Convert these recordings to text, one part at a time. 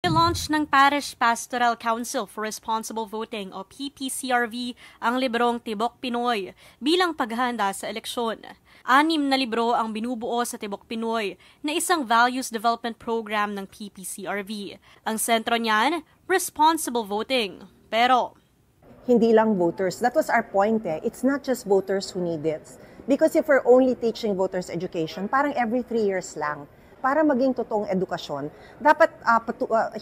Ipinlaunch ng Parish Pastoral Council for Responsible Voting o PPCRV ang librong Tibok Pinoy bilang paghahanda sa eleksyon. 6 na libro ang binubuo sa Tibok Pinoy na isang values development program ng PPCRV. Ang sentro niyan, responsible voting. Pero hindi lang voters. That was our point eh. It's not just voters who need it. Because if we're only teaching voters education, parang every 3 years lang. Para maging totoong edukasyon, dapat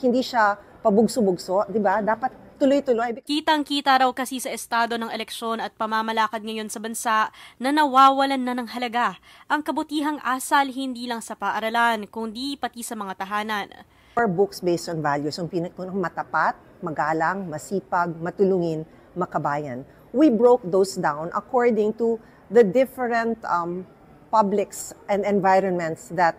hindi siya pabugso-bugso, di ba? Dapat tuloy-tuloy. Kitang-kita raw kasi sa estado ng eleksyon at pamamalakad ngayon sa bansa na nawawalan na ng halaga ang kabutihang asal hindi lang sa paaralan, kundi pati sa mga tahanan. For books based on values, yung pinakang matapat, magalang, masipag, matulungin, makabayan. We broke those down according to the different publics and environments that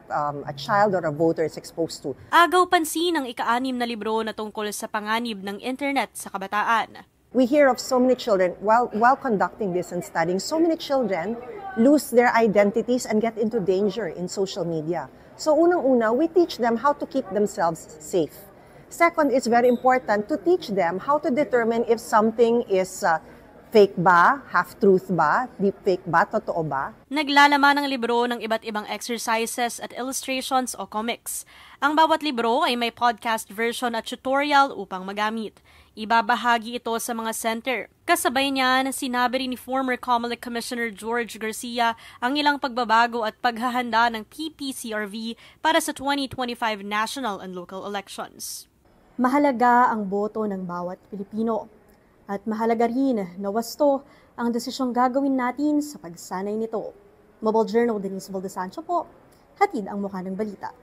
a child or a voter is exposed to. Agaw pansin ang ika-6 na libro na tungkol sa panganib ng internet sa kabataan. We hear of so many children, while conducting this and studying, so many children lose their identities and get into danger in social media. So unang-una, we teach them how to keep themselves safe. Second, it's very important to teach them how to determine if something is fake ba? Half-truth ba? Deepfake ba? Totoo ba? Naglalaman ng libro ng iba't ibang exercises at illustrations o comics. Ang bawat libro ay may podcast version at tutorial upang magamit. Ibabahagi ito sa mga center. Kasabay niyan, sinabi rin ni former COMELEC Commissioner George Garcia ang ilang pagbabago at paghahanda ng PPCRV para sa 2025 national and local elections. Mahalaga ang boto ng bawat Pilipino. At mahalaga rin na wasto ang desisyong gagawin natin sa pagsanay nito. Mobile Journal, Denise Valdesancho po, hatid ang mukha ng balita.